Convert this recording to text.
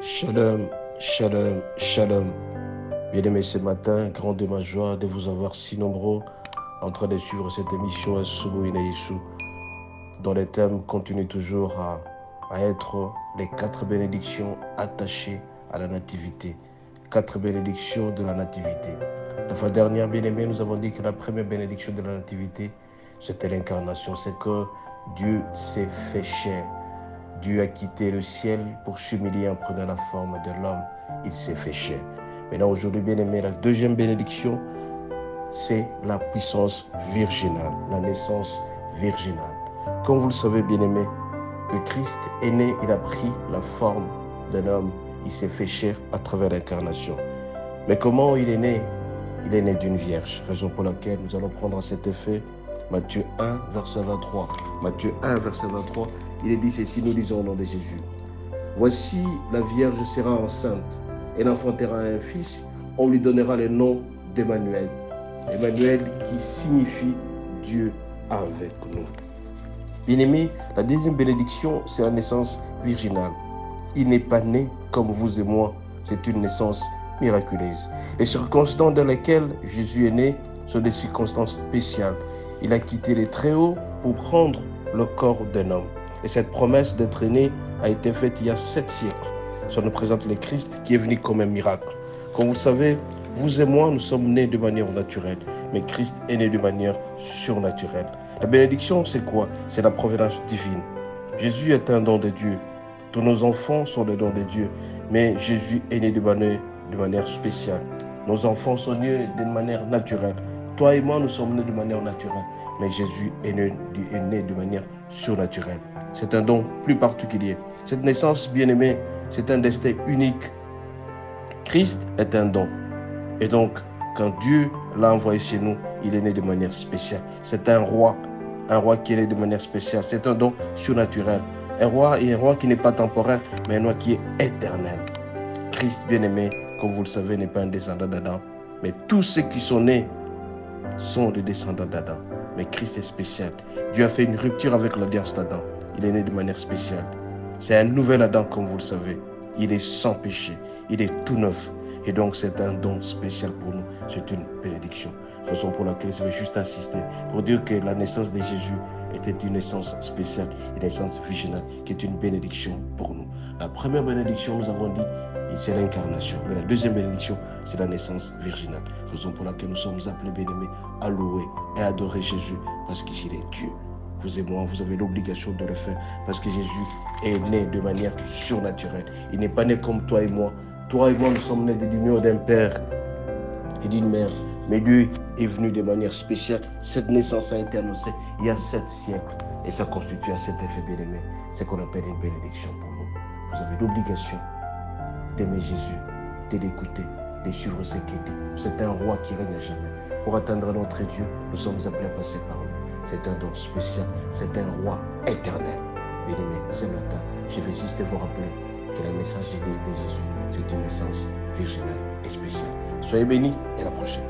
Shalom, shalom, shalom. Bien-aimés, ce matin, grande est ma joie de vous avoir si nombreux en train de suivre cette émission Asubu Inaïsou, dont le thème continue toujours à être les 4 bénédictions attachées à la nativité. 4 bénédictions de la nativité. La fois dernière, bien-aimés, nous avons dit que la première bénédiction de la nativité, c'était l'incarnation. C'est que Dieu s'est fait chair. Dieu a quitté le ciel pour s'humilier en prenant la forme de l'homme. Il s'est fait chair. Maintenant, aujourd'hui, bien-aimé, la deuxième bénédiction, c'est la puissance virginale, la naissance virginale. Comme vous le savez, bien-aimé, que Christ est né, il a pris la forme d'un homme. Il s'est fait chair à travers l'incarnation. Mais comment il est né? Il est né d'une vierge, raison pour laquelle nous allons prendre cet effet. Matthieu 1, verset 23. Matthieu 1, verset 23, il est dit ceci, nous lisons au nom de Jésus. Voici, la Vierge sera enceinte, elle enfantera un fils, on lui donnera le nom d'Emmanuel. Emmanuel qui signifie Dieu avec nous. Bien-aimés, la deuxième bénédiction, c'est la naissance virginale. Il n'est pas né comme vous et moi, c'est une naissance miraculeuse. Les circonstances dans lesquelles Jésus est né sont des circonstances spéciales. Il a quitté les Très-Hauts pour prendre le corps d'un homme. Et cette promesse d'être né a été faite il y a 7 siècles. Ça nous présente le Christ qui est venu comme un miracle. Comme vous le savez, vous et moi, nous sommes nés de manière naturelle, mais Christ est né de manière surnaturelle. La bénédiction, c'est quoi? C'est la providence divine. Jésus est un don de Dieu. Tous nos enfants sont des dons de Dieu, mais Jésus est né de manière spéciale. Nos enfants sont nés d'une manière naturelle. Toi et moi, nous sommes nés de manière naturelle, mais Jésus est né de manière surnaturelle. C'est un don plus particulier. Cette naissance, bien-aimée, c'est un destin unique. Christ est un don. Et donc, quand Dieu l'a envoyé chez nous, il est né de manière spéciale. C'est un roi qui est né de manière spéciale. C'est un don surnaturel. Un roi qui n'est pas temporaire, mais un roi qui est éternel. Christ, bien-aimé, comme vous le savez, n'est pas un descendant d'Adam, mais tous ceux qui sont nés sont des descendants d'Adam. Mais Christ est spécial. Dieu a fait une rupture avec l'alliance d'Adam. Il est né de manière spéciale. C'est un nouvel Adam, comme vous le savez. Il est sans péché. Il est tout neuf. Et donc, c'est un don spécial pour nous. C'est une bénédiction. Raison pour laquelle je vais juste insister pour dire que la naissance de Jésus était une naissance spéciale, une naissance virginale, qui est une bénédiction pour nous. La première bénédiction, nous avons dit, c'est l'incarnation. Mais la deuxième bénédiction, c'est la naissance virginale. Raison pour laquelle nous sommes appelés, bien-aimés, à louer et adorer Jésus, parce qu'il est Dieu. Vous et moi, vous avez l'obligation de le faire, parce que Jésus est né de manière surnaturelle. Il n'est pas né comme toi et moi. Toi et moi, nous sommes nés de l'union d'un père et d'une mère. Mais Dieu est venu de manière spéciale. Cette naissance a été annoncée il y a 7 siècles. Et ça constitue à cet effet bien-aimé ce qu'on appelle une bénédiction pour nous. Vous avez l'obligation d'aimer Jésus, de l'écouter, de suivre ce qu'il dit. C'est un roi qui règne à jamais. Pour atteindre notre Dieu, nous sommes appelés à passer par lui. C'est un don spécial. C'est un roi éternel. Bien-aimé, ce matin, je vais juste vous rappeler que la naissance de Jésus, c'est une naissance virginale et spéciale. Soyez bénis et à la prochaine.